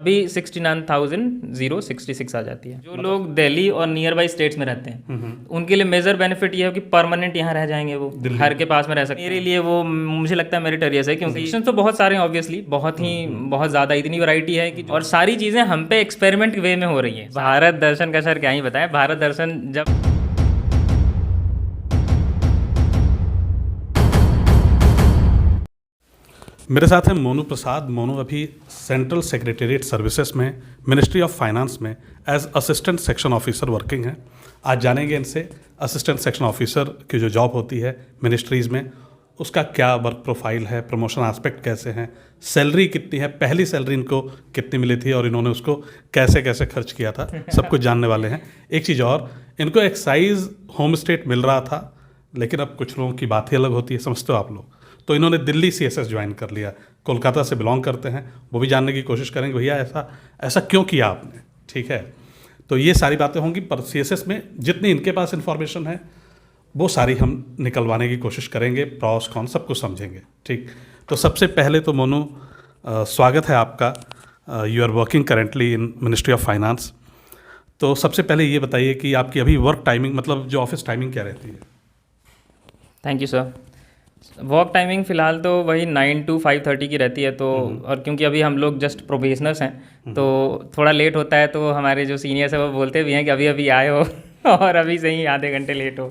अभी 69,066 आ जाती है। जो लोग दिल्ली और नियर बाई स्टेट्स में रहते हैं उनके लिए मेजर बेनिफिट ये है कि परमानेंट यहाँ रह जाएंगे, वो घर के पास में रह सकते हैं। मेरे लिए वो मुझे लगता है मेरिटोरियस है, क्योंकि ऑप्शन तो बहुत सारे हैं ऑब्वियसली, बहुत ज़्यादा, इतनी वैरायटी है कि, और सारी चीज़ें हम पे एक्सपेरिमेंट वे में हो रही हैं। भारत दर्शन का सर क्या ही बताएं, भारत दर्शन जब मेरे साथ हैं मोनू प्रसाद। मोनू अभी सेंट्रल सेक्रेटेरिएट सर्विसेज में मिनिस्ट्री ऑफ फाइनेंस में as assistant section officer working हैं। आज जानेंगे इनसे असिस्टेंट सेक्शन ऑफिसर की जो जॉब होती है मिनिस्ट्रीज़ में, उसका क्या वर्क प्रोफाइल है, प्रमोशन एस्पेक्ट कैसे हैं, सैलरी कितनी है, पहली सैलरी इनको कितनी मिली थी और इन्होंने उसको कैसे कैसे खर्च किया था, सब कुछ जानने वाले हैं। एक चीज़ और, इनको एक्साइज होम स्टेट मिल रहा था, लेकिन अब कुछ लोगों की बात ही अलग होती है, समझते हो आप लोग। तो इन्होंने दिल्ली CSS ज्वाइन कर लिया, कोलकाता से बिलोंग करते हैं। वो भी जानने की कोशिश करेंगे भैया ऐसा क्यों किया आपने, ठीक है। तो ये सारी बातें होंगी, पर CSS में जितनी इनके पास इंफॉर्मेशन है वो सारी हम निकलवाने की कोशिश करेंगे, प्रॉस कॉन सब कुछ समझेंगे, ठीक। तो सबसे पहले तो मोनू स्वागत है आपका। You are working currently in ministry of finance. तो सबसे पहले ये बताइए कि आपकी अभी वर्क टाइमिंग, मतलब जो ऑफिस टाइमिंग क्या रहती है? Thank you sir. Work timing फ़िलहाल तो वही 9 to 5:30 की रहती है। तो और क्योंकि अभी हम लोग जस्ट प्रोबेशनर्स हैं तो थोड़ा लेट होता है, तो हमारे जो सीनियर्स हैं वो बोलते भी हैं कि अभी अभी आए हो और अभी से ही आधे घंटे लेट हो।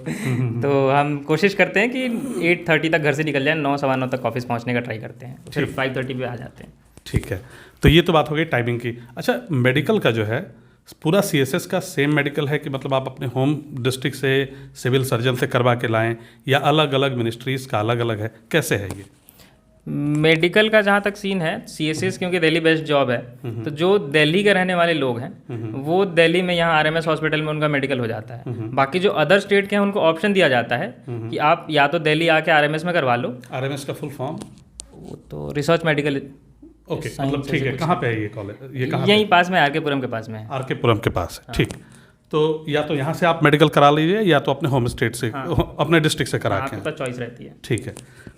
तो हम कोशिश करते हैं कि 8:30 तक घर से निकल जाए, 9 सवा 9 तक ऑफिस पहुंचने का ट्राई करते हैं, फिर 5:30 पे आ जाते हैं। ठीक है, तो ये तो बात हो गई टाइमिंग की। अच्छा, मेडिकल का जो है पूरा CSS का सेम मेडिकल है कि मतलब आप अपने होम डिस्ट्रिक्ट से सिविल सर्जन से करवा के लाएं, या अलग अलग मिनिस्ट्रीज़ का अलग अलग है, कैसे है ये? मेडिकल का जहाँ तक सीन है, CSS क्योंकि दिल्ली बेस्ड जॉब है, तो जो दिल्ली के रहने वाले लोग हैं वो दिल्ली में यहाँ RMS हॉस्पिटल में उनका मेडिकल हो जाता है। बाकी जो अदर स्टेट के हैं उनको ऑप्शन दिया जाता है कि आप या तो दिल्ली आके RMS में करवा लो। RMS का फुल फॉर्म? वो तो रिसर्च मेडिकल। ओके, मतलब ठीक है। कहाँ पे है ये कॉलेज? ये कहाँ? यहीं पास में, RK पुरम के पास में है। RK पुरम के पास है, ठीक। तो या तो यहाँ से आप मेडिकल करा लीजिए, या तो अपने होम स्टेट से, अपने डिस्ट्रिक्ट से करा के। आपको चॉइस रहती है। ठीक है,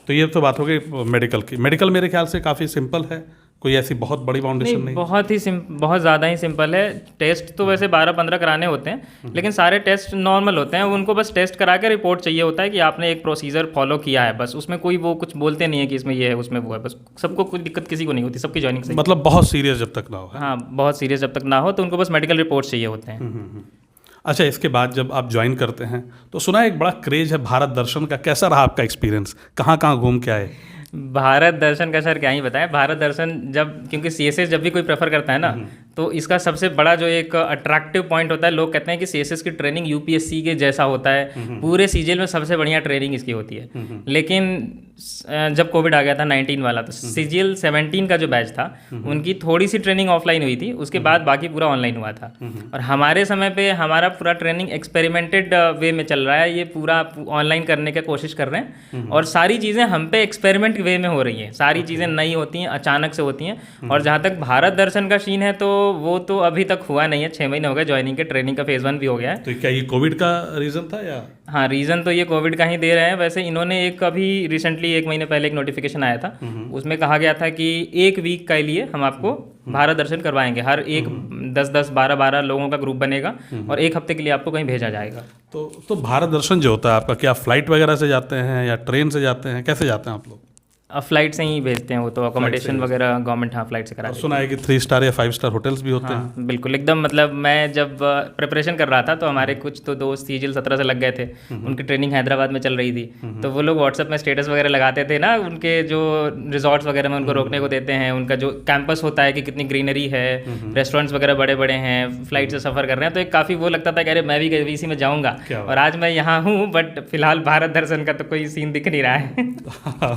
तो ये तो बात हो गई मेडिकल की। मेडिकल मेरे ख्याल से काफ़ी सिंपल है, कोई ऐसी बहुत बड़ी फाउंडेशन नहीं। बहुत ज़्यादा ही सिंपल है। टेस्ट तो वैसे 12-15 कराने होते हैं, लेकिन सारे टेस्ट नॉर्मल होते हैं। उनको बस टेस्ट करा के रिपोर्ट चाहिए होता है कि आपने एक प्रोसीजर फॉलो किया है, बस। उसमें कोई वो कुछ बोलते नहीं है कि इसमें ये है उसमें वो है, बस। सबको कोई दिक्कत किसी को नहीं होती, सबकी जॉइनिंग सही। मतलब बहुत सीरियस जब तक ना हो। हाँ, बहुत सीरियस जब तक ना हो, तो उनको बस मेडिकल रिपोर्ट चाहिए होते हैं। अच्छा, इसके बाद जब आप ज्वाइन करते हैं तो सुना है एक बड़ा क्रेज है भारत दर्शन का, कैसा रहा आपका एक्सपीरियंस? कहाँ कहाँ घूम के आए? भारत दर्शन का सर क्या ही बताएं। भारत दर्शन जब, क्योंकि CSS जब भी कोई प्रेफर करता है ना, तो इसका सबसे बड़ा जो एक अट्रैक्टिव पॉइंट होता है, लोग कहते हैं कि CSS की ट्रेनिंग UPSC के जैसा होता है, पूरे CGL में सबसे बढ़िया ट्रेनिंग इसकी होती है। लेकिन जब कोविड आ गया था 19 वाला, तो CGL 17 का जो बैच था उनकी थोड़ी सी ट्रेनिंग ऑफलाइन हुई थी, उसके बाद बाकी पूरा ऑनलाइन हुआ था। और हमारे समय पे हमारा पूरा ट्रेनिंग एक्सपेरिमेंटेड वे में चल रहा है, ये पूरा ऑनलाइन करने की कोशिश कर रहे हैं। और सारी चीज़ें हम पे एक्सपेरिमेंट वे में हो रही हैं, सारी चीज़ें नई होती हैं, अचानक से होती हैं। और जहाँ तक भारत दर्शन का सीन है, तो वो तो अभी तक हुआ नहीं है। 6 महीने हो गए ज्वाइनिंग के, ट्रेनिंग का फेज़ 1 भी हो गया है। तो क्या ये कोविड का रीज़न था या? हाँ, रीज़न तो ये कोविड का ही दे रहे हैं। वैसे इन्होंने एक अभी रिसेंटली 1 महीने पहले एक नोटिफिकेशन आया था, उसमें कहा गया था कि 1 वीक के लिए हम आपको भारत दर्शन करवाएंगे। हर एक 10-10, 12-12 लोगों का ग्रुप बनेगा और 1 हफ्ते के लिए आपको कहीं भेजा जाएगा। तो भारत दर्शन जो होता है आपका, क्या फ्लाइट वगैरह से जाते हैं या ट्रेन से जाते हैं, कैसे जाते हैं आप लोग? अब फ्लाइट से ही भेजते हैं वो तो, अकोमोडेशन वगैरह गवर्नमेंट फ्लाइट से करा। सुना है कि 3 स्टार या 5 स्टार होटल्स भी होते हैं। बिल्कुल, एकदम। मतलब मैं जब प्रिपरेशन कर रहा था तो हमारे कुछ तो दोस्त CGL 17 से लग गए थे, उनकी ट्रेनिंग हैदराबाद में चल रही थी, तो वो लोग व्हाट्सएप में स्टेटस वगैरह लगाते थे ना, उनके जो रिजॉर्ट्स वगैरह में उनको रोकने को देते हैं, उनका जो कैंपस होता है कि कितनी ग्रीनरी है, रेस्टोरेंट्स वगैरह बड़े बड़े हैं, फ्लाइट से सफ़र कर रहे हैं, तो एक काफ़ी वो लगता था कि अरे मैं भी कभी इसी में जाऊँगा। और आज मैं यहाँ हूँ, बट फिलहाल भारत दर्शन का तो कोई सीन दिख नहीं रहा है।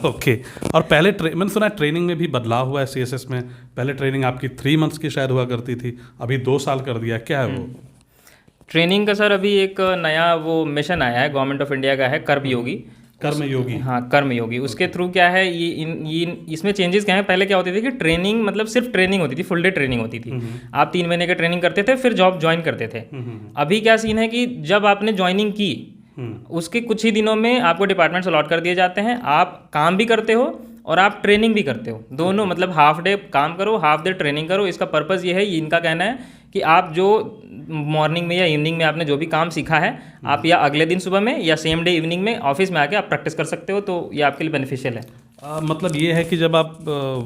ओके। और पहले मैंने सुना है ट्रेनिंग में भी बदलाव हुआ है CSS में। पहले ट्रेनिंग आपकी 3 मंथ्स की शायद हुआ करती थी, अभी 2 साल कर दिया, क्या है वो? ट्रेनिंग का सर अभी एक नया वो मिशन आया है, गवर्नमेंट ऑफ इंडिया का है, कर्मयोगी। कर्मयोगी? हाँ, कर्मयोगी। उसके थ्रू क्या है, ये इसमें चेंजेस क्या है, पहले क्या होती थी कि ट्रेनिंग मतलब सिर्फ ट्रेनिंग होती थी, फुल डे ट्रेनिंग होती थी। आप 3 महीने की ट्रेनिंग करते थे, फिर जॉब ज्वाइन करते थे। अभी क्या सीन है कि जब आपने ज्वाइनिंग की, उसके कुछ ही दिनों में आपको डिपार्टमेंट्स अलॉट कर दिए जाते हैं, आप काम भी करते हो और आप ट्रेनिंग भी करते हो, दोनों मतलब हाफ डे काम करो, हाफ डे ट्रेनिंग करो। इसका पर्पज़ ये है, इनका कहना है कि आप जो मॉर्निंग में या इवनिंग में आपने जो भी काम सीखा है, आप या अगले दिन सुबह में या सेम डे इवनिंग में ऑफिस में आके आप प्रैक्टिस कर सकते हो, तो ये आपके लिए बेनिफिशियल है। मतलब ये है कि जब आप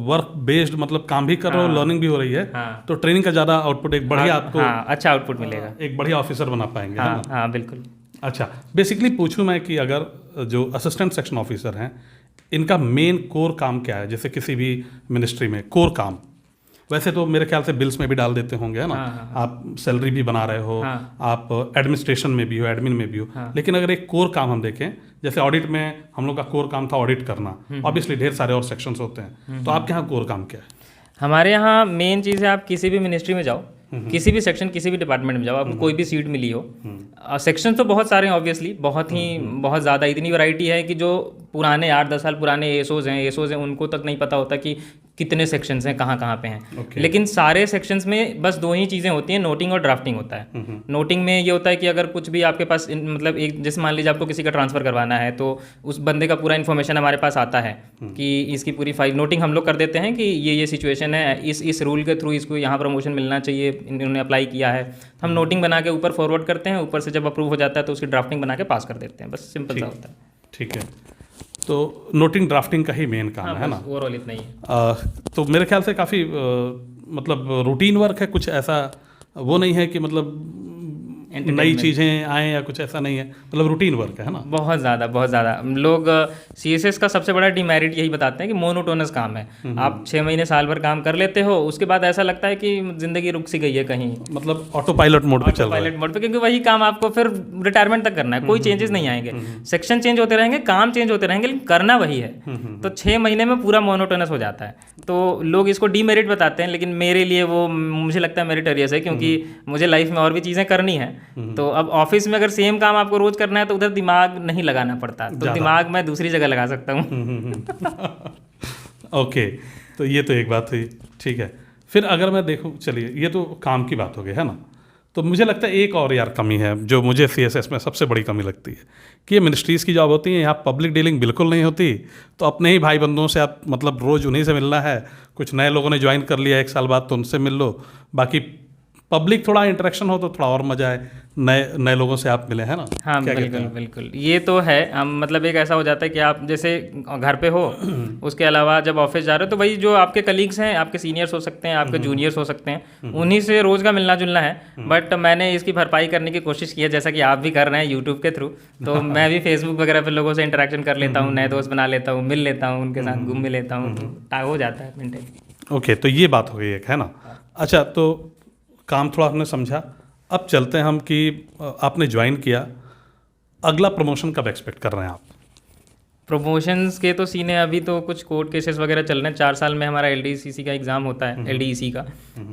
वर्क बेस्ड मतलब काम भी कर रहे हो, लर्निंग भी हो रही है, तो ट्रेनिंग का ज़्यादा आउटपुट, एक बढ़िया आपको अच्छा आउटपुट मिलेगा, एक बढ़िया ऑफिसर बना पाएंगे। हाँ बिल्कुल। अच्छा, बेसिकली पूछूं मैं कि अगर जो असिस्टेंट सेक्शन ऑफिसर हैं, इनका मेन कोर काम क्या है? जैसे किसी भी मिनिस्ट्री में कोर काम, वैसे तो मेरे ख्याल से बिल्स में भी डाल देते होंगे, है ना? आप सैलरी भी बना रहे हो, आप एडमिनिस्ट्रेशन में भी हो, एडमिन में भी हो, लेकिन अगर एक कोर काम हम देखें, जैसे ऑडिट में हम लोग का कोर काम था ऑडिट करना, ऑब्वियसली ढेर सारे और सेक्शंस होते हैं, तो आपके यहाँ कोर काम क्या है? हमारे यहाँ मेन चीज़ है, आप किसी भी मिनिस्ट्री में जाओ, किसी भी सेक्शन, किसी भी डिपार्टमेंट में जाओ, आपको कोई भी सीट मिली हो, सेक्शन तो बहुत सारे हैं ऑब्वियसली, बहुत ज़्यादा, इतनी वैरायटी है कि जो पुराने 8-10 साल पुराने एसओज हैं उनको तक नहीं पता होता कि कितने सेक्शंस हैं, कहाँ कहाँ पे हैं। लेकिन सारे सेक्शंस में बस 2 ही चीज़ें होती हैं, नोटिंग और ड्राफ्टिंग होता है। नोटिंग में ये होता है कि अगर कुछ भी आपके पास मतलब एक, जैसे मान लीजिए आपको किसी का ट्रांसफ़र करवाना है, तो उस बंदे का पूरा इन्फॉर्मेशन हमारे पास आता है कि इसकी पूरी फाइल, नोटिंग हम लोग कर देते हैं कि ये सिचुएशन है, इस रूल के थ्रू इसको यहाँ प्रमोशन मिलना चाहिए, इन्होंने अप्लाई किया है, हम नोटिंग बना के ऊपर फॉरवर्ड करते हैं, ऊपर से जब अप्रूव हो जाता है तो उसकी ड्राफ्टिंग बना के पास कर देते हैं, बस सिंपल सा होता है। ठीक है, तो नोटिंग ड्राफ्टिंग का ही मेन काम है ना? ओवरऑल इतना ही है। तो मेरे ख्याल से काफ़ी मतलब रूटीन वर्क है, कुछ ऐसा वो नहीं है कि मतलब नई चीज़ें आए या कुछ ऐसा नहीं है, मतलब रूटीन वर्क है ना? बहुत ज़्यादा लोग सीएसएस का सबसे बड़ा डिमेरिट यही बताते हैं कि मोनोटोनस काम है। आप 6 महीने साल भर काम कर लेते हो, उसके बाद ऐसा लगता है कि ज़िंदगी रुक सी गई है कहीं, मतलब ऑटो पायलट मोड पे चल रहा है। पायलट मोड पे, क्योंकि वही काम आपको फिर रिटायरमेंट तक करना है, कोई चेंजेस नहीं आएंगे, सेक्शन चेंज होते रहेंगे, काम चेंज होते रहेंगे, लेकिन करना वही है। तो 6 महीने में पूरा मोनोटोनस हो जाता है, तो लोग इसको डीमेरिट बताते हैं, लेकिन मेरे लिए वो मुझे लगता है मेरिटोरियस है, क्योंकि मुझे लाइफ में और भी चीज़ें करनी है। तो अब ऑफिस में अगर सेम काम आपको रोज करना है तो उधर दिमाग नहीं लगाना पड़ता, तो दिमाग मैं दूसरी जगह लगा सकता हूँ। ओके, तो ये तो एक बात हुई, ठीक है। फिर अगर मैं देखूँ, चलिए ये तो काम की बात हो गई है ना, तो मुझे लगता है एक और यार कमी है जो मुझे सीएसएस में सबसे बड़ी कमी लगती है कि ये मिनिस्ट्रीज़ की जॉब होती है, यहाँ पब्लिक डीलिंग बिल्कुल नहीं होती, तो अपने ही भाई बंधुओं से आप मतलब रोज़ उन्हीं से मिलना है, कुछ नए लोगों ने ज्वाइन कर लिया 1 साल बाद तो उनसे मिल लो, बाकी पब्लिक थोड़ा इंटरेक्शन हो तो थोड़ा और मजा आए, नए लोगों से आप मिले, है ना? हाँ बिल्कुल ये तो है। हम मतलब एक ऐसा हो जाता है कि आप जैसे घर पे हो, उसके अलावा जब ऑफिस जा रहे हो तो वही जो आपके कलीग्स हैं, आपके सीनियर्स हो सकते हैं, आपके जूनियर्स हो सकते हैं, उन्हीं से रोज़ का मिलना जुलना है। बट मैंने इसकी भरपाई करने की कोशिश की है, जैसा कि आप भी कर रहे हैं यूट्यूब के थ्रू, तो मैं भी फेसबुक वगैरह पर लोगों से इंटरेक्शन कर लेता हूँ, नए दोस्त बना लेता हूँ, मिल लेता हूँ, उनके साथ घूम भी लेता हूँ, तो हो जाता है मेंटेन। ओके, तो ये बात हो गई एक, है ना? अच्छा, तो काम थोड़ा हमने समझा, अब चलते हैं हम कि आपने ज्वाइन किया, अगला प्रमोशन कब एक्सपेक्ट कर रहे हैं आप? प्रमोशंस के तो सीन है, अभी तो कुछ कोर्ट केसेस वगैरह चल रहे हैं। 4 साल में हमारा LDCC का एग्ज़ाम होता है, LDEC का,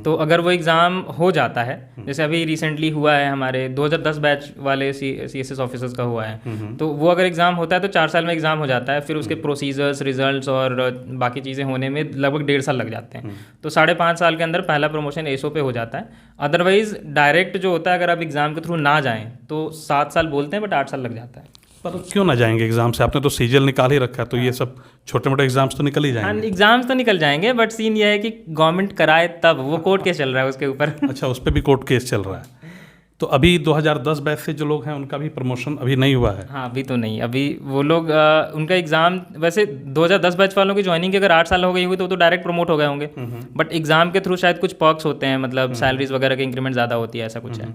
तो अगर वो एग्ज़ाम हो जाता है, जैसे अभी रिसेंटली हुआ है हमारे 2010 बैच वाले CSS ऑफिसर्स का हुआ है, तो वो अगर एग्ज़ाम होता है तो 4 साल में एग्ज़ाम हो जाता है, फिर उसके प्रोसीजर्स, रिजल्ट्स और बाकी चीज़ें होने में लगभग 1.5 साल लग जाते हैं, तो 5.5 साल के अंदर पहला प्रमोशन एसओ पे हो जाता है। अदरवाइज़ डायरेक्ट जो होता है, अगर आप एग्ज़ाम के थ्रू ना जाएँ तो 7 साल बोलते हैं, बट 8 साल लग जाता है। पर क्यों ना जाएंगे एग्जाम से? आपने तो सीजीएल निकाल ही रखा है, तो ये सब छोटे मोटे एग्जाम्स तो निकल ही जाएंगे। हाँ, एग्जाम्स तो निकल जाएंगे, बट सीन ये है कि गवर्नमेंट कराए तब, वो कोर्ट केस चल रहा है उसके ऊपर। अच्छा, उस पर भी कोर्ट केस चल रहा है। तो अभी 2010 बैच से जो लोग हैं उनका भी प्रमोशन अभी नहीं हुआ है? हाँ, अभी तो नहीं। अभी वो लोग उनका एग्ज़ाम, वैसे 2010 बैच वालों की ज्वाइनिंग अगर 8 साल हो गई हुई तो डायरेक्ट प्रमोट हो गए होंगे, बट एग्ज़ाम के थ्रू शायद कुछ पर्क्स होते हैं, मतलब सैलरीज वगैरह की इंक्रीमेंट ज़्यादा होती है, ऐसा कुछ है,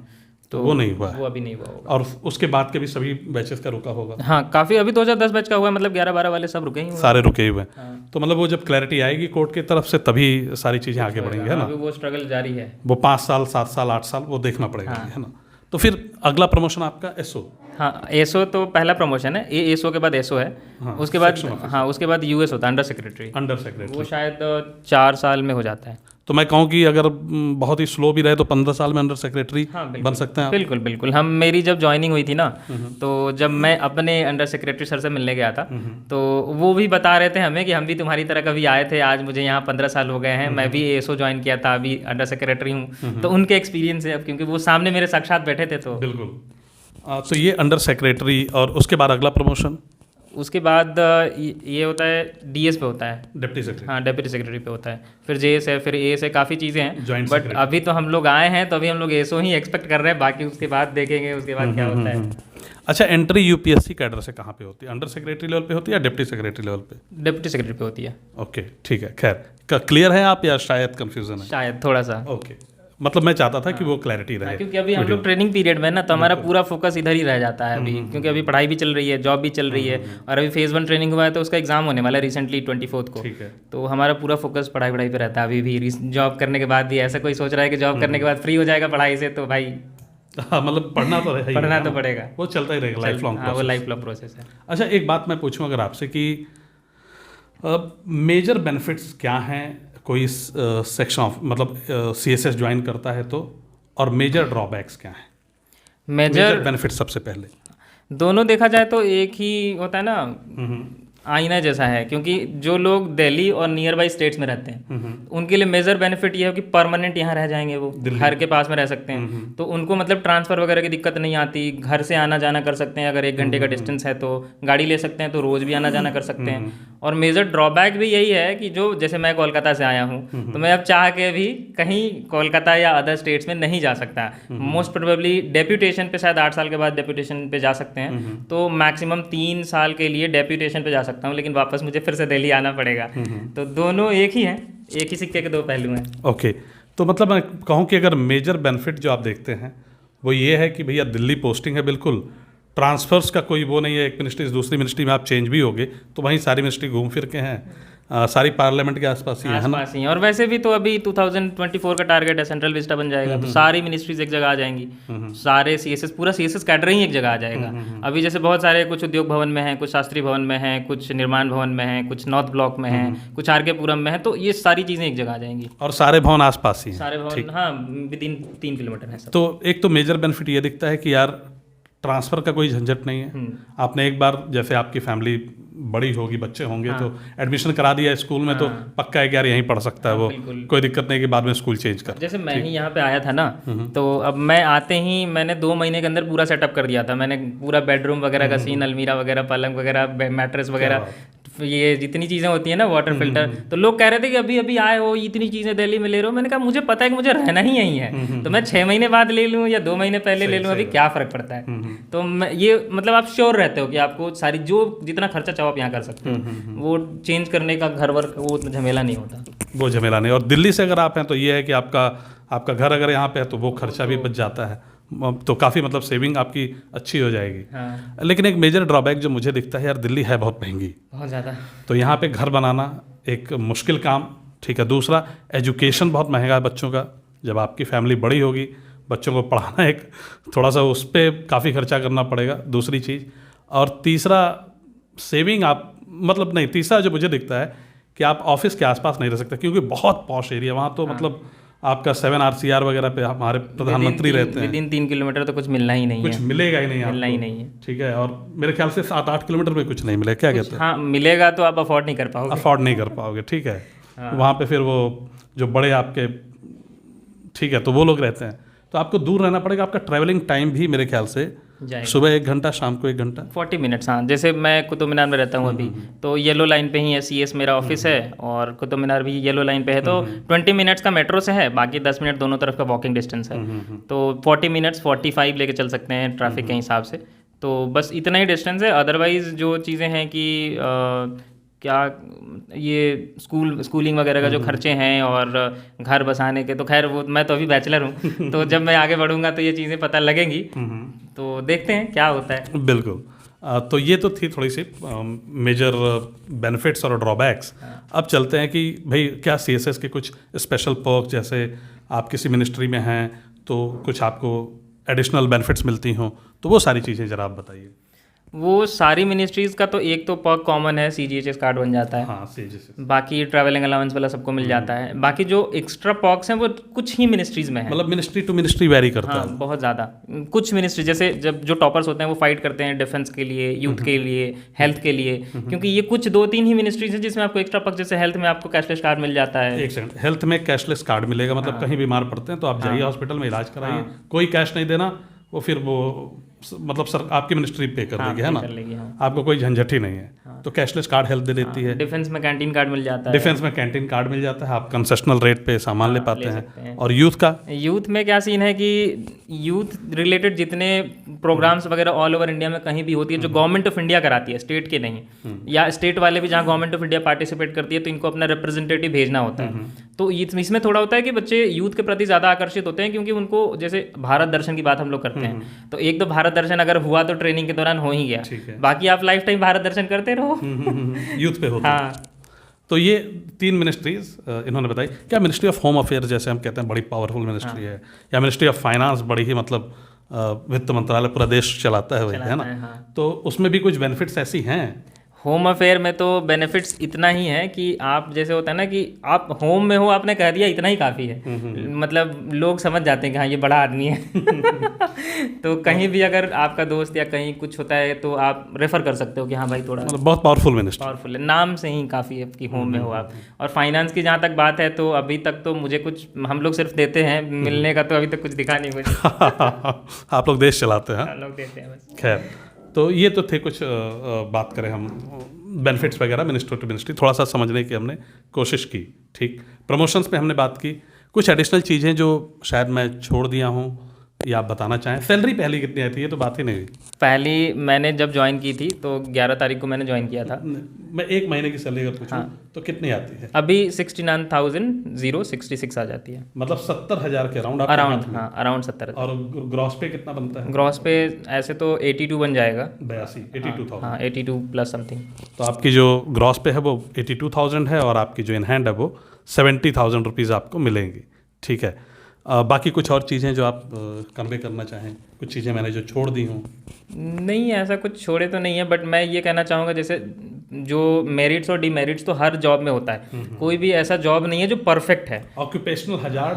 तो वो नहीं हुआ, वो अभी नहीं हुआ होगा। और उसके बाद के भी सभी बैचेस का रुका होगा? हाँ, काफ़ी। अभी 2010 बैच का हुआ है, मतलब 11-12 वाले सब रुके ही हुए, सारे रुके हुए हैं। हाँ। तो मतलब वो जब क्लैरिटी आएगी कोर्ट की तरफ से तभी सारी चीज़ें आगे बढ़ेंगी, है ना? अभी वो स्ट्रगल जारी है, वो 5 साल 7 साल 8 साल वो देखना पड़ेगा, है ना? तो फिर अगला प्रमोशन आपका एसओ? हाँ, एसओ तो पहला प्रमोशन है, एसओ के बाद एसओ है, उसके बाद उसके बाद यूएस होता है, अंडर सेक्रेटरी। वो शायद 4 साल में हो जाता है। तो मैं कहूँ कि अगर बहुत ही स्लो भी रहे तो 15 साल में अंडर सेक्रेटरी बन सकते हैं? बिल्कुल। मेरी जब ज्वाइनिंग हुई थी ना, तो जब मैं अपने अंडर सेक्रेटरी सर से मिलने गया था, तो वो भी बता रहे थे हमें कि हम भी तुम्हारी तरह कभी आए थे, आज मुझे यहाँ 15 साल हो गए हैं, मैं भी एसओ ज्वाइन किया था, अभी अंडर सेक्रेटरी हूँ, तो उनके एक्सपीरियंस है अब, क्योंकि वो सामने मेरे साक्षात बैठे थे। तो बिल्कुल। तो ये अंडर सेक्रेटरी, और उसके बाद अगला प्रमोशन? उसके बाद ये होता है डीएस पे होता है, डिप्टी सेक्रेटरी। हाँ डेप्यूटी सेक्रेटरी पे होता है, फिर जेएस है, फिर एएस है, काफ़ी चीज़ें हैं। Joint but secretary। अभी तो हम लोग आए हैं तो अभी हम लोग एएसओ ही एक्सपेक्ट कर रहे हैं, बाकी उसके बाद देखेंगे उसके बाद क्या होता है। अच्छा, एंट्री यूपीएससी कैडर से कहाँ पे होती है? अंडर सेक्रेटरी लेवल पे होती है या डिप्टी सेक्रेटरी लेवल पे? डेप्यूटी सेक्रेटरी पे होती है ओके, ठीक है। खैर, क्लियर है आप या शायद कंफ्यूजन है? शायद थोड़ा सा। ओके, मतलब मैं चाहता था कि वो क्लैरिटी रहे। क्योंकि अभी हम लोग ट्रेनिंग पीरियड में ना, तो हमारा पूरा फोकस इधर ही रह जाता है अभी, क्योंकि अभी पढ़ाई भी चल रही है, जॉब भी चल रही है, और अभी फेज़ 1 ट्रेनिंग हुआ है तो उसका एग्जाम होने वाला है रिसेंटली 24 को। ठीक है। तो हमारा पूरा फोकस पढ़ाई पे रहता है अभी भी। जॉब करने के बाद भी ऐसा कोई सोच रहा है कि जॉब करने के बाद फ्री हो जाएगा पढ़ाई से, तो भाई हाँ, मतलब पढ़ना तो रहेगा, पढ़ना तो पड़ेगा, वो चलता ही रहेगा, लाइफ लॉन्ग। हाँ वो लाइफ लॉन्ग प्रोसेस है। अच्छा, एक बात मैं पूछूं अगर आपसे कि मेजर बेनिफिट्स क्या हैं कोई सेक्शन ऑफ मतलब सीएसएस ज्वाइन करता है तो, और मेजर ड्रॉबैक्स क्या हैं? मेजर बेनिफिट सबसे पहले। दोनों देखा जाए तो एक ही होता है ना, आईना जैसा है, क्योंकि जो लोग दिल्ली और नियर बाई स्टेट्स में रहते हैं उनके लिए मेजर बेनिफिट ये है कि परमानेंट यहाँ रह जाएंगे, वो घर के पास में रह सकते हैं, तो उनको मतलब ट्रांसफ़र वगैरह की दिक्कत नहीं आती, घर से आना जाना कर सकते हैं, अगर 1 घंटे का डिस्टेंस है तो गाड़ी ले सकते हैं, तो रोज़ भी आना जाना कर सकते हैं। और मेजर ड्रॉबैक भी यही है कि जो जैसे मैं कोलकाता से आया हूँ तो मैं अब चाह के भी कहीं कोलकाता या अदर स्टेट्स में नहीं जा सकता। मोस्ट प्रोबेबली डेप्यूटेशन पे शायद 8 साल के बाद डेप्यूटेशन पे जा सकते हैं, तो मैक्सिमम 3 साल के लिए डेप्यूटेशन पे जा सकता हूँ, लेकिन वापस मुझे फिर से दिल्ली आना पड़ेगा। तो दोनों एक ही हैं, एक ही सिक्के के 2 पहलू हैं। ओके, तो मतलब मैं कहूँ कि अगर मेजर बेनिफिट जो आप देखते हैं वो ये है कि भैया दिल्ली पोस्टिंग है, बिल्कुल ट्रांसफर्स का कोई वो नहीं है, एक मिनिस्ट्री से दूसरी मिनिस्ट्री में आप चेंज भी होगे तो वहीं सारी मिनिस्ट्री घूम फिर के हैं, सारी पार्लियामेंट के आसपास ही है ना। आसपास ही हैं। और वैसे भी तो अभी 2024 का टारगेट है, सेंट्रल विस्टा बन जाएगा, तो सारी मिनिस्ट्रीज एक जगह आ जाएंगी, सारे सीएसएस पूरा सीएसएस कैडर ही एक जगह आ जाएगा। अभी जैसे बहुत सारे कुछ उद्योग भवन में हैं, कुछ शास्त्री भवन में हैं, कुछ निर्माण भवन में हैं, कुछ नॉर्थ ब्लॉक में हैं, कुछ आरके पुरम में है, तो ये सारी चीज़ें एक जगह आ जाएंगी। और सारे भवन आसपास ही हैं। सारे भवन हाँ विदिन 3 किलोमीटर है सब। तो एक तो मेजर बेनिफिट ये दिखता है कि यार ट्रांसफ़र का कोई झंझट नहीं है। आपने एक बार जैसे आपकी फैमिली बड़ी होगी, बच्चे होंगे, तो एडमिशन करा दिया स्कूल में, तो पक्का है कि यार यहीं पढ़ सकता है वो, कोई दिक्कत नहीं कि बाद में स्कूल चेंज कर। जैसे मैं ही यहाँ पे आया था ना, तो अब मैं आते ही मैंने 2 महीने के अंदर पूरा सेटअप कर दिया था। मैंने पूरा बेडरूम वगैरह का सीन, अलमीरा वगैरह, पलंग वगैरह, मैट्रेस वगैरह, ये जितनी चीज़ें होती हैं ना, वाटर फिल्टर, तो लोग कह रहे थे कि अभी अभी आए हो, इतनी चीज़ें दिल्ली में ले रहे हो। मैंने कहा मुझे पता है कि मुझे रहना ही यहीं है, तो मैं 6 महीने बाद ले लूँ या 2 महीने पहले ले लूँ, अभी क्या फ़र्क पड़ता है। तो ये मतलब आप श्योर रहते हो कि आपको सारी जो जितना खर्चा चाहो आप यहाँ कर सकते हो, वो चेंज करने का घर वर्क वो उतना झमेला नहीं होता, वो झमेला नहीं। और दिल्ली से अगर आप हैं तो ये है कि आपका घर अगर यहाँ पे है तो वो खर्चा भी बच जाता है, तो काफ़ी मतलब सेविंग आपकी अच्छी हो जाएगी। हाँ। लेकिन एक मेजर ड्रॉबैक जो मुझे दिखता है यार, दिल्ली है बहुत महंगी, बहुत ज़्यादा। तो यहाँ पे घर बनाना एक मुश्किल काम, ठीक है। दूसरा, एजुकेशन बहुत महंगा है बच्चों का, जब आपकी फैमिली बड़ी होगी बच्चों को पढ़ाना एक थोड़ा सा उस पर काफ़ी खर्चा करना पड़ेगा, दूसरी चीज़। और तीसरा, सेविंग आप मतलब नहीं, तीसरा जो मुझे दिखता है कि आप ऑफिस के आसपास नहीं रह सकते, क्योंकि बहुत पॉश एरिया वहाँ, तो मतलब आपका 7 RCR वगैरह पे हमारे प्रधानमंत्री रहते हैं, विदिन 3 किलोमीटर तो कुछ मिलना ही नहीं है, कुछ मिलेगा ही नहीं, मिलना ही नहीं है। ठीक है। और मेरे ख्याल से 7-8 किलोमीटर में कुछ नहीं मिलेगा, क्या कहते हैं? हाँ मिलेगा तो आप अफोर्ड नहीं कर पाओगे, अफोर्ड नहीं कर पाओगे, ठीक है। वहाँ पे फिर वो जो बड़े आपके, ठीक है, तो वो लोग रहते हैं, तो आपको दूर रहना पड़ेगा। आपका ट्रैवलिंग टाइम भी मेरे ख्याल से सुबह 1 घंटा, शाम को 1 घंटा, 40 मिनट्स। हाँ, जैसे मैं कुतुब मीनार में रहता हूँ अभी, तो येलो लाइन पे ही है, सीएस मेरा ऑफिस है, और कुतुब मीनार भी येलो लाइन पे है, तो 20 मिनट्स का मेट्रो से है, बाकी 10 मिनट दोनों तरफ का वॉकिंग डिस्टेंस है, तो 40 मिनट्स 45 लेके चल सकते हैं ट्रैफिक के हिसाब से, तो बस इतना ही डिस्टेंस है। अदरवाइज जो चीज़ें हैं कि क्या ये स्कूलिंग वगैरह का जो खर्चे हैं और घर बसाने के, तो खैर वो मैं तो अभी बैचलर हूँ, तो जब मैं आगे बढ़ूंगा तो ये चीज़ें पता लगेंगी, तो देखते हैं क्या होता है। बिल्कुल। तो ये तो थी थोड़ी सी मेजर बेनिफिट्स और ड्रॉबैक्स। अब चलते हैं कि भाई क्या सीएसएस के कुछ स्पेशल पर्क, जैसे आप किसी मिनिस्ट्री में हैं तो कुछ आपको एडिशनल बेनिफिट्स मिलती हों, तो वो सारी चीज़ें ज़रा आप बताइए। वो सारी मिनिस्ट्रीज़ का तो एक तो पर्क कॉमन है, सीजीएचएस कार्ड बन जाता है, हाँ सीजीएचएस, बाकी ट्रैवलिंग अलाउंस वाला सबको मिल जाता है। बाकी जो एक्स्ट्रा पर्क्स हैं वो कुछ ही मिनिस्ट्रीज़ में है, मतलब मिनिस्ट्री टू मिनिस्ट्री वेरी करता हाँ, है बहुत ज़्यादा। कुछ मिनिस्ट्री जैसे जब जो टॉपर्स होते हैं वो फाइट करते हैं डिफेंस के लिए, यूथ के लिए, हेल्थ के लिए, क्योंकि ये कुछ 2-3 ही मिनिस्ट्रीज हैं जिसमें आपको एक्स्ट्रा पर्क, जैसे हेल्थ में आपको कैशलेस कार्ड मिल जाता है। एक सेकंड, हेल्थ में कैशलेस कार्ड मिलेगा, मतलब कहीं बीमार पड़ते हैं तो आप जाइए हॉस्पिटल में इलाज कराइए, कोई कैश नहीं देना, वो फिर वो मतलब सर आपकी मिनिस्ट्री पे कर देगी, है ना, कर लेगी, हाँ। आपको कोई झंझट ही नहीं है। तो कैशलेस कार्ड हेल्प दे देती है। डिफेंस में कैंटीन कार्ड मिल जाता है। डिफेंस में कैंटीन कार्ड मिल जाता है, आप कंसेशनल रेट पे सामान ले पाते सकते हैं। और यूथ का यूथ में क्या सीन है कि यूथ रिलेटेड जितने प्रोग्राम्स वगैरह ऑल ओवर इंडिया में कहीं भी होती है जो गवर्नमेंट ऑफ इंडिया कराती है, स्टेट के नहीं, या स्टेट वाले भी जहाँ गवर्नमेंट ऑफ इंडिया पार्टिसिपेट करती है तो इनको अपना रिप्रेजेंटेटिव भेजना होता है। तो इसमें थोड़ा होता है कि बच्चे यूथ के प्रति ज़्यादा आकर्षित होते हैं, क्योंकि उनको जैसे भारत दर्शन की बात हम लोग करते हैं तो एक तो भारत दर्शन अगर हुआ तो ट्रेनिंग के दौरान हो ही गया, बाकी आप लाइफ टाइम भारत दर्शन करते रहो। यूथ पे होता है। हाँ, तो ये 3 मिनिस्ट्रीज इन्होंने बताई। क्या मिनिस्ट्री ऑफ होम अफेयर जैसे हम कहते हैं बड़ी पावरफुल मिनिस्ट्री है, या मिनिस्ट्री ऑफ फाइनेंस बड़ी ही मतलब वित्त मंत्रालय पूरा देश चलाता है वही, है ना, हाँ। तो उसमें भी कुछ बेनिफिट्स ऐसी हैं? होम अफेयर में तो बेनिफिट्स इतना ही है कि आप जैसे होता है ना कि आप होम में हो, आपने कह दिया इतना ही काफ़ी है, मतलब लोग समझ जाते हैं कि हाँ ये बड़ा आदमी है। तो कहीं भी अगर आपका दोस्त या कहीं कुछ होता है तो आप रेफर कर सकते हो कि हाँ भाई थोड़ा मतलब बहुत पावरफुल मिनिस्ट्री, पावरफुल है, नाम से ही काफ़ी है कि होम में हो आप। और फाइनेंस की जहाँ तक बात है तो अभी तक तो मुझे कुछ, हम लोग सिर्फ देते हैं, मिलने का तो अभी तक कुछ दिखा नहीं मुझे। आप लोग देश चलाते हैं, हम लोग देते हैं बस। खैर, तो ये तो थे कुछ बात करें हम बेनिफिट्स वगैरह मिनिस्ट्री टू मिनिस्ट्री, थोड़ा सा समझने की हमने कोशिश की। ठीक, प्रमोशंस पे हमने बात की, कुछ एडिशनल चीज़ें जो शायद मैं छोड़ दिया हूँ या आप बताना चाहें। सैलरी पहली कितनी आई थी, ये तो बात ही नहीं हुई। पहली मैंने जब ज्वाइन की थी तो 11 तारीख को मैंने ज्वाइन किया था। मैं एक महीने की सैलरी अगर पूछूं तो कितनी आती है? अभी 69,066 आ जाती है, मतलब 70,000 के अराउंड। अराउंड, हाँ अराउंड 70। और ग्रॉस पे कितना बनता है? ग्रॉस पे ऐसे तो 82 बन जाएगा, 82,000। हाँ 82 प्लस समथिंग। तो आपकी जो ग्रॉस पे है वो 82,000 है और आपकी जो इन हैंड है वो 70,000 रुपीज़ आपको मिलेंगी। ठीक है, बाकी कुछ और चीज़ें जो आप कन्वे करना चाहें, कुछ चीज़ें मैंने जो छोड़ दी हूँ? नहीं, ऐसा कुछ छोड़े तो नहीं है, बट मैं ये कहना चाहूँगा जैसे जो मेरिट्स और डिमेरिट्स तो हर जॉब में होता है, कोई भी ऐसा जॉब नहीं है जो परफेक्ट है। ऑक्यूपेशनल हजार्ड,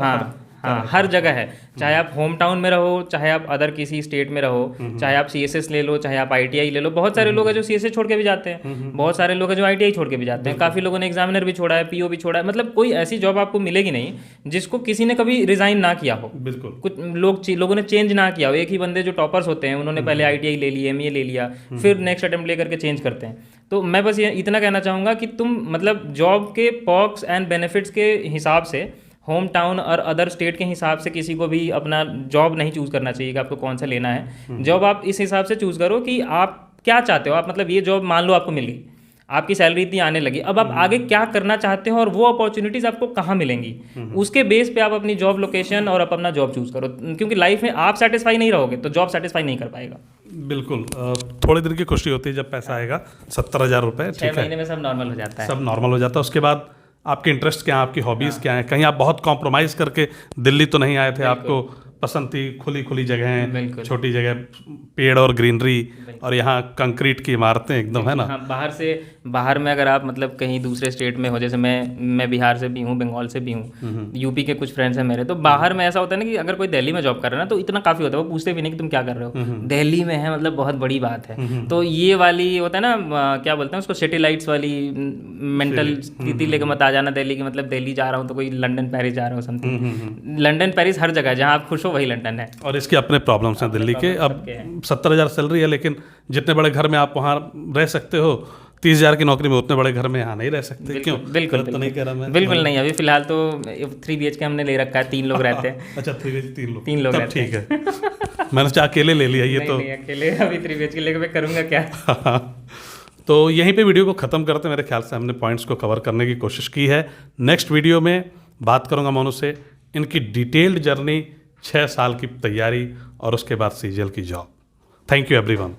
हाँ, हर जगह है, चाहे आप होम टाउन में रहो, चाहे आप अदर किसी स्टेट में रहो, चाहे आप CSS ले लो, चाहे आप ITI ले लो। बहुत सारे लोग हैं जो CSS छोड़ के भी जाते हैं, बहुत सारे लोग हैं जो ITI छोड़ के भी जाते हैं, काफ़ी लोगों ने एग्जामिनर भी छोड़ा है, PO भी छोड़ा है। मतलब कोई ऐसी जॉब आपको मिलेगी नहीं जिसको किसी ने कभी रिजाइन ना किया हो। बिल्कुल, कुछ लोगों ने चेंज ना किया हो। एक ही बंदे जो टॉपर्स होते हैं उन्होंने पहले ITI ले ली, MA ले लिया, फिर नेक्स्ट अटेम्प्ट लेकर के चेंज करते हैं। तो मैं बस ये इतना कहना चाहूँगा कि तुम मतलब जॉब के पर्क्स एंड बेनिफिट्स के हिसाब से, होम टाउन और अदर स्टेट के हिसाब से किसी को भी अपना जॉब नहीं चूज़ करना चाहिए कि आपको कौन सा लेना है। जॉब आप इस हिसाब से चूज़ करो कि आप क्या चाहते हो। आप मतलब ये जॉब मान लो आपको मिल गई, आपकी सैलरी इतनी आने लगी, अब आप आगे क्या करना चाहते हो और वो अपॉर्चुनिटीज़ आपको कहाँ मिलेंगी, उसके बेस पे आप अपनी जॉब लोकेशन और अपना जॉब चूज़ करो। क्योंकि लाइफ में आप सेटिस्फाई नहीं रहोगे तो जॉब सेटिस्फाई नहीं कर पाएगा। बिल्कुल, थोड़ी देर की खुशी होती है जब पैसा आएगा, 70,000 रुपये, 6 महीने में सब नॉर्मल हो जाता है, सब नॉर्मल हो जाता है। उसके बाद आपके इंटरेस्ट क्या है, आपकी हॉबीज़ क्या है, कहीं आप बहुत कॉम्प्रोमाइज़ करके दिल्ली तो नहीं आए थे, आपको पसंद थी खुली खुली जगहें, छोटी जगह, पेड़ और ग्रीनरी, और यहाँ कंक्रीट की इमारतें एकदम, है ना। हाँ, बाहर में अगर आप मतलब कहीं दूसरे स्टेट में हो, जैसे मैं बिहार से भी हूँ, बंगाल से भी हूँ, यूपी के कुछ फ्रेंड्स हैं मेरे, तो बाहर में ऐसा होता है ना कि अगर कोई दिल्ली में जॉब कर रहा है ना तो इतना काफ़ी होता है, वो पूछते भी नहीं कि तुम क्या कर रहे हो, दिल्ली में है मतलब बहुत बड़ी बात है। तो ये वाली होता है ना, क्या बोलते हैं उसको, सैटेलाइट्स वाली मेंटल स्थिति लेकर मत आ जाना दिल्ली की, मतलब दिल्ली जा रहा हूँ तो कोई लंदन पेरिस जा रहा हूँ समथिंग। लंदन पेरिस हर जगह, जहाँ आप खुश हो वही लंदन है। और इसके अपने प्रॉब्लम्स हैं दिल्ली के। अब 70,000 सैलरी है, लेकिन जितने बड़े घर में आप वहाँ रह सकते हो, 30,000 की नौकरी में उतने बड़े घर में यहाँ नहीं रह सकते। क्यों? बिल्कुल तो नहीं कह रहा मैं, बिल्कुल नहीं। अभी फिलहाल तो 3 BHK हमने ले रखा है, 3 लोग रहते हैं। अच्छा, 3 BHK 3 लोग रहते हैं, ठीक है। मैंने सोचा अकेले ले लिया, ये तो नहीं, अकेले अभी 3 BHK लेकर मैं करूँगा क्या। तो यहीं पे वीडियो को ख़त्म करते हैं। मेरे ख्याल से हमने पॉइंट्स को कवर करने की कोशिश की है। नेक्स्ट वीडियो में बात करूँगा मोनू से इनकी डिटेल्ड जर्नी, 6 साल की तैयारी और उसके बाद CGL की जॉब। Thank you everyone.